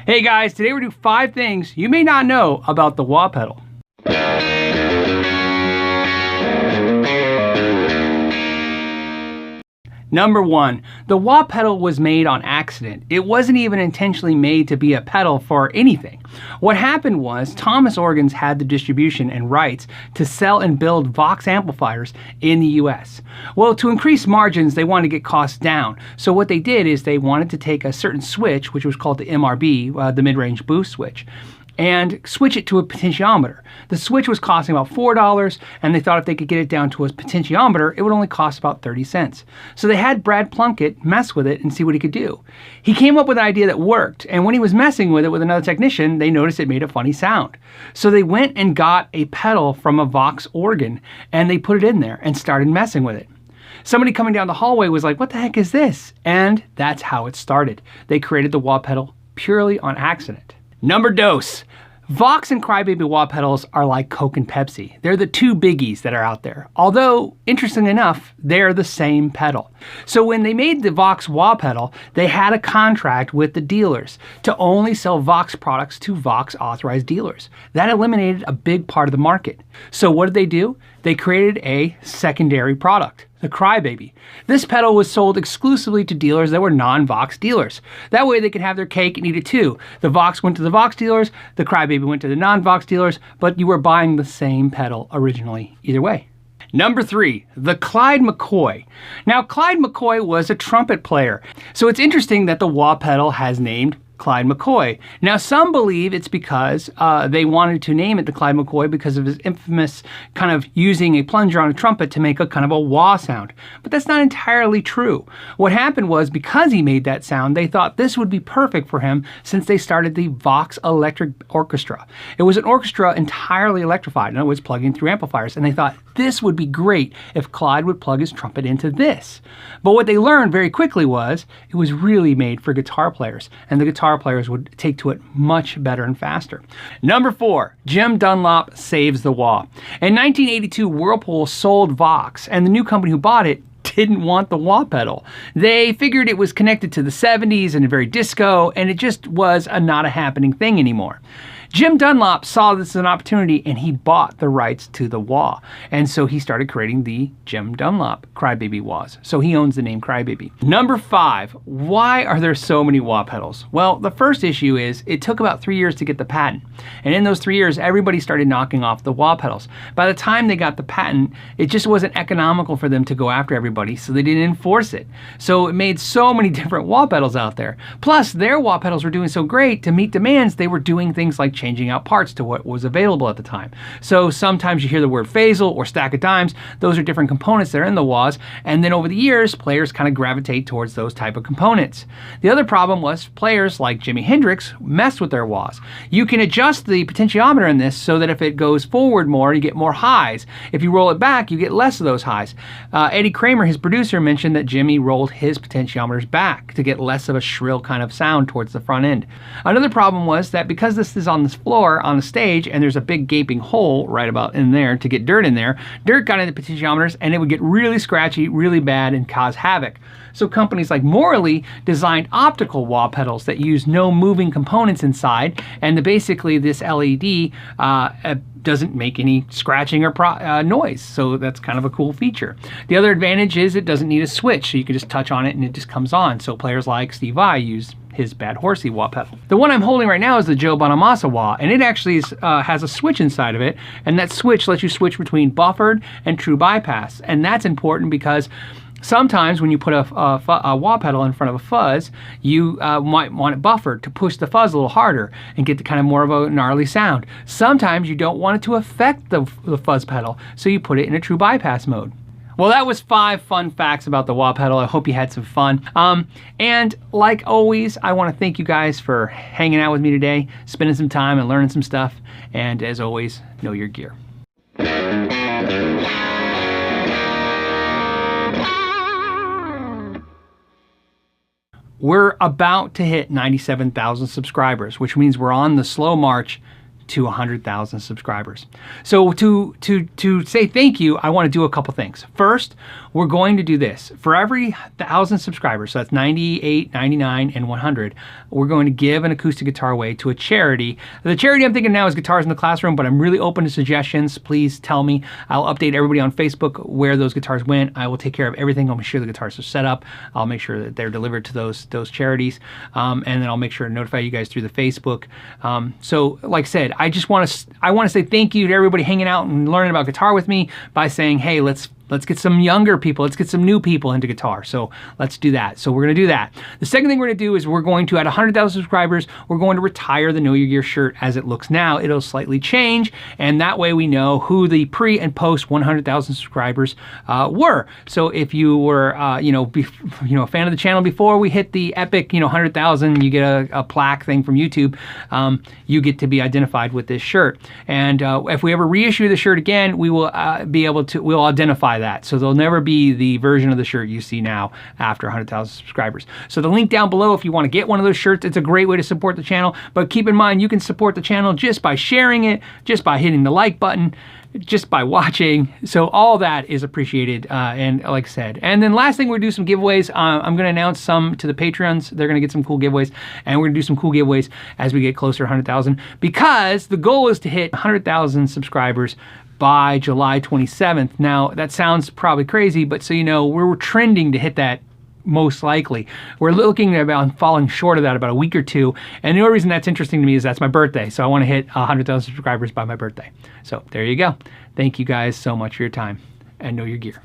Hey guys, today we're doing 5 things you may not know about the wah pedal. Number 1, the wah pedal was made on accident. It wasn't even intentionally made to be a pedal for anything. What happened was Thomas Organs had the distribution and rights to sell and build Vox amplifiers in the US. Well, to increase margins, they wanted to get costs down. So what they did is they wanted to take a certain switch, which was called the MRB, the mid-range boost switch, and switch it to a potentiometer. The switch was costing about $4, and they thought if they could get it down to a potentiometer, it would only cost about 30 cents. So they had Brad Plunkett mess with it and see what he could do. He came up with an idea that worked, and when he was messing with it with another technician, they noticed it made a funny sound. So they went and got a pedal from a Vox organ, and they put it in there and started messing with it. Somebody coming down the hallway was like, "What the heck is this?" And that's how it started. They created the wah pedal purely on accident. Number dose. Vox and Crybaby wah pedals are like Coke and Pepsi. They're the 2 biggies that are out there. Although, interestingly enough, they're the same pedal. So when they made the Vox wah pedal, they had a contract with the dealers to only sell Vox products to Vox authorized dealers. That eliminated a big part of the market. So what did they do? They created a secondary product, the Crybaby. This pedal was sold exclusively to dealers that were non-Vox dealers. That way they could have their cake and eat it too. The Vox went to the Vox dealers, the Crybaby went to the non-Vox dealers, but you were buying the same pedal originally either way. Number 3, the Clyde McCoy. Now, Clyde McCoy was a trumpet player, so it's interesting that the wah pedal has named Clyde McCoy. Now, some believe it's because they wanted to name it the Clyde McCoy because of his infamous kind of using a plunger on a trumpet to make a kind of a wah sound. But that's not entirely true. What happened was because he made that sound, they thought this would be perfect for him since they started the Vox Electric Orchestra. It was an orchestra entirely electrified, in other words, plugging through amplifiers, and they thought this would be great if Clyde would plug his trumpet into this. But what they learned very quickly was it was really made for guitar players, and the guitar players would take to it much better and faster. Number 4, Jim Dunlop saves the wah. In 1982, Whirlpool sold Vox, and the new company who bought it didn't want the wah pedal. They figured it was connected to the 70s and very disco, and it just was not a happening thing anymore. Jim Dunlop saw this as an opportunity and he bought the rights to the wah. And so he started creating the Jim Dunlop Crybaby wahs. So he owns the name Crybaby. Number 5, why are there so many wah pedals? Well, the first issue is it took about 3 years to get the patent. And in those 3 years, everybody started knocking off the wah pedals. By the time they got the patent, it just wasn't economical for them to go after everybody, so they didn't enforce it. So it made so many different wah pedals out there. Plus, their wah pedals were doing so great, to meet demands, they were doing things like changing out parts to what was available at the time. So sometimes you hear the word phasal or stack of dimes. Those are different components that are in the wahs, and then over the years, players kind of gravitate towards those type of components. The other problem was players like Jimi Hendrix messed with their wahs. You can adjust the potentiometer in this so that if it goes forward more, you get more highs. If you roll it back, you get less of those highs. Eddie Kramer, his producer, mentioned that Jimmy rolled his potentiometers back to get less of a shrill kind of sound towards the front end. Another problem was that because this is on this floor on the stage and there's a big gaping hole right about in there to get dirt in there, dirt got into the potentiometers and it would get really scratchy, really bad, and cause havoc. So companies like Morley designed optical wah pedals that use no moving components inside, and basically this LED doesn't make any scratching or noise, so that's kind of a cool feature. The other advantage is it doesn't need a switch, so you can just touch on it and it just comes on. So players like Steve Vai use his Bad Horsey wah pedal. The one I'm holding right now is the Joe Bonamassa Wah, and it actually has a switch inside of it, and that switch lets you switch between buffered and true bypass, and that's important because sometimes when you put a wah pedal in front of a fuzz, you might want it buffered to push the fuzz a little harder and get the kind of more of a gnarly sound. Sometimes you don't want it to affect the fuzz pedal, so you put it in a true bypass mode. Well, that was 5 fun facts about the wah pedal. I hope you had some fun. And like always, I want to thank you guys for hanging out with me today, spending some time and learning some stuff. And as always, know your gear. We're about to hit 97,000 subscribers, which means we're on the slow march to 100,000 subscribers. So to say thank you, I want to do a couple things. First, we're going to do this. For every 1,000 subscribers, so that's 98, 99, and 100, we're going to give an acoustic guitar away to a charity. The charity I'm thinking now is Guitars in the Classroom, but I'm really open to suggestions. Please tell me. I'll update everybody on Facebook where those guitars went. I will take care of everything. I'll make sure the guitars are set up. I'll make sure that they're delivered to those charities, and then I'll make sure to notify you guys through the Facebook. So like I said, I want to say thank you to everybody hanging out and learning about guitar with me by saying, hey, let's get some younger people, let's get some new people into guitar. So let's do that. So we're going to do that. The second thing we're going to do is we're going to, at 100,000 subscribers, we're going to retire the Know Your Gear shirt as it looks now. It'll slightly change, and that way we know who the pre and post 100,000 subscribers were. So if you were, a fan of the channel before we hit the epic, 100,000, you get a plaque thing from YouTube. You get to be identified with this shirt. And if we ever reissue the shirt again, we will we'll identify that. So there'll never be the version of the shirt you see now after 100,000 subscribers. So the link down below, if you want to get one of those shirts, it's a great way to support the channel. But keep in mind, you can support the channel just by sharing it, just by hitting the like button, just by watching. So all that is appreciated, and like I said. And then last thing, we're gonna do some giveaways. I'm gonna announce some to the Patreons. They're gonna get some cool giveaways, and we're gonna do some cool giveaways as we get closer to 100,000, because the goal is to hit 100,000 subscribers by July 27th. Now, that sounds probably crazy, but so you know, we're trending to hit that most likely. We're looking at about falling short of that about a week or two, and the only reason that's interesting to me is that's my birthday, so I want to hit 100,000 subscribers by my birthday. So there you go. Thank you guys so much for your time, and know your gear.